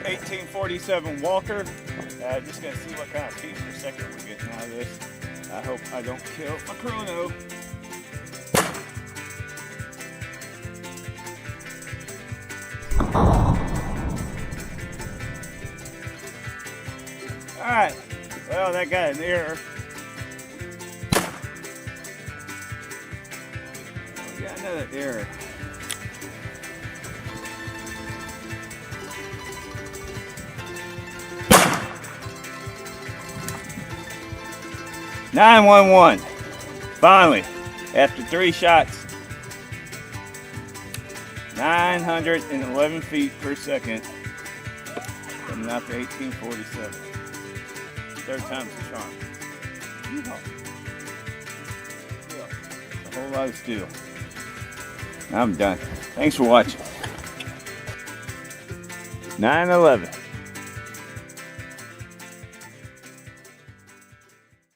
1847 Walker. Just gonna see what kind of feet per second we're getting out of this. I hope I don't kill my chrono. Alright, well that got an error. We got another error. "911, finally, after 3 shots, 911 feet per second, coming out to 1847. Third time's the charm. A whole lot of steel. I'm done. Thanks for watching. 911.